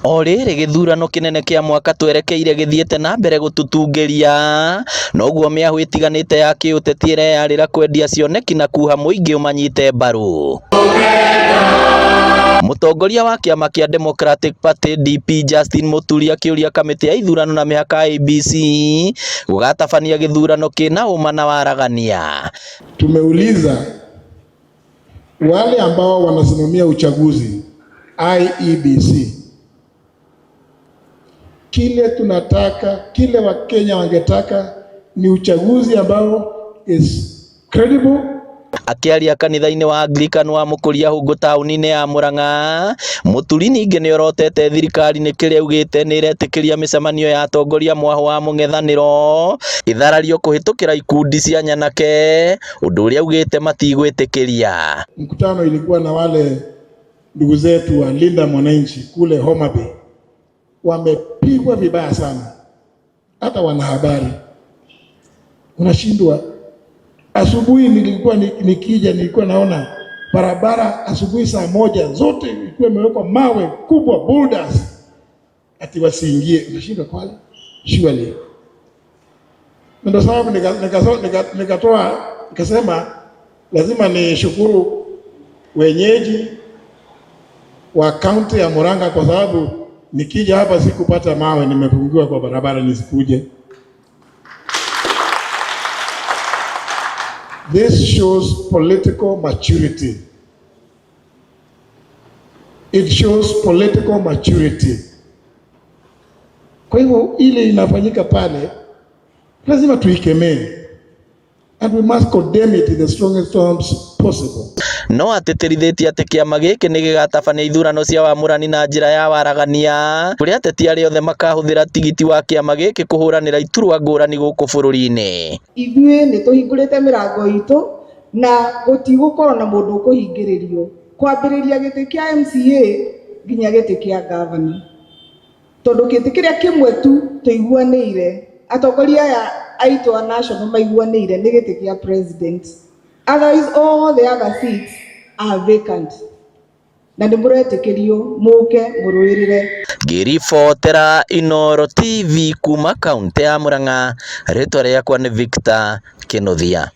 O rĩrĩ gĩthurano kĩnene kĩa mwaka twerekeire gĩthiĩte na mbere gũtũtungĩria, noguo mĩahũ ĩtiganĩte ya kĩũteti ĩreyarĩra kwendia cioneki na kuha mũingĩ ũmanyite mbaru. Mũtongoria wa kĩama kĩa Democratic Party DP Justin Muturi akĩũria kamĩtĩ ya ithurano na mĩhaka IEBC gũgatabania gĩthurano kĩna ũma na waragania. Tumeuliza wale ambao wanasimamia uchaguzi IEBC, kile tunataka, kile Wakenya wangetaka ni uchaguzi ambao is credible. Akiaria kanitha-inĩ wa Anglican wa Mũkũria Hũngũ taũni-inĩ ya Mũrang'a, Muturi ningĩ nĩorotete thirikari nĩ kĩrĩa augĩte nĩretĩkĩria mĩcemanio ya atongoria mwaho wa mũng'ethanĩro itharario kũhĩtũkĩra ikundi cia nyanake, ũndũ ũrĩa augĩte matigwĩtĩkĩria. Mkutano ilikuwa na wale ndugu zetu wa Linda Mwananchi kule Homa Bay, wamepigwa vibaya sana, hata wanahabari unashindwa. Asubuhi nilikuwa nikija, nilikuwa naona barabara asubuhi saa moja zote ilikuwa imewekwa mawe kubwa, boulders, ati wasiingie. Unashindwa kwani surely. Ndio sababu nikasema lazima nishukuru wenyeji wa kaunti ya Murang'a, kwa sababu nikija hapa sikupata mawe, nimefungiwa kwa barabara nisikuje. This shows political maturity. It shows political maturity. Kwa hivyo ile inafanyika pale lazima tuikemee, and we must condemn it in the strongest terms possible. No atĩtĩrithĩtie atĩ kĩama gĩkĩ nĩ gĩgatabania ithurano cia wamũrani na njĩra ya waragania, kũrĩa ateti arĩa othe makahũthĩra tigiti wa kĩama gĩkĩ kũhũranĩra iturwa ngũrani gũkũ bũrũri-inĩ. Ithuĩ nĩ tũhingũrĩte mĩrango itũ na gũtigũkorwo na mũndũ ũkũhingĩrĩrio, kwambĩrĩria gĩtĩ kĩa MCA nginya gĩtĩ kĩa governor, tondũ gĩtĩ kĩrĩa kĩmwe tu tũiguanĩire, atongoria aya aitũ a national maiguanĩire nĩ gĩtĩ kĩa president. Otherwise, all the other seats are vacant. Na ndĩmũretĩkĩrio mũke mũrũĩrĩre. Ngĩribotera Inooro TV kuma kaunti ya Mũrang'a, rĩtwa rĩakwa nĩ Victor Kĩnuthia.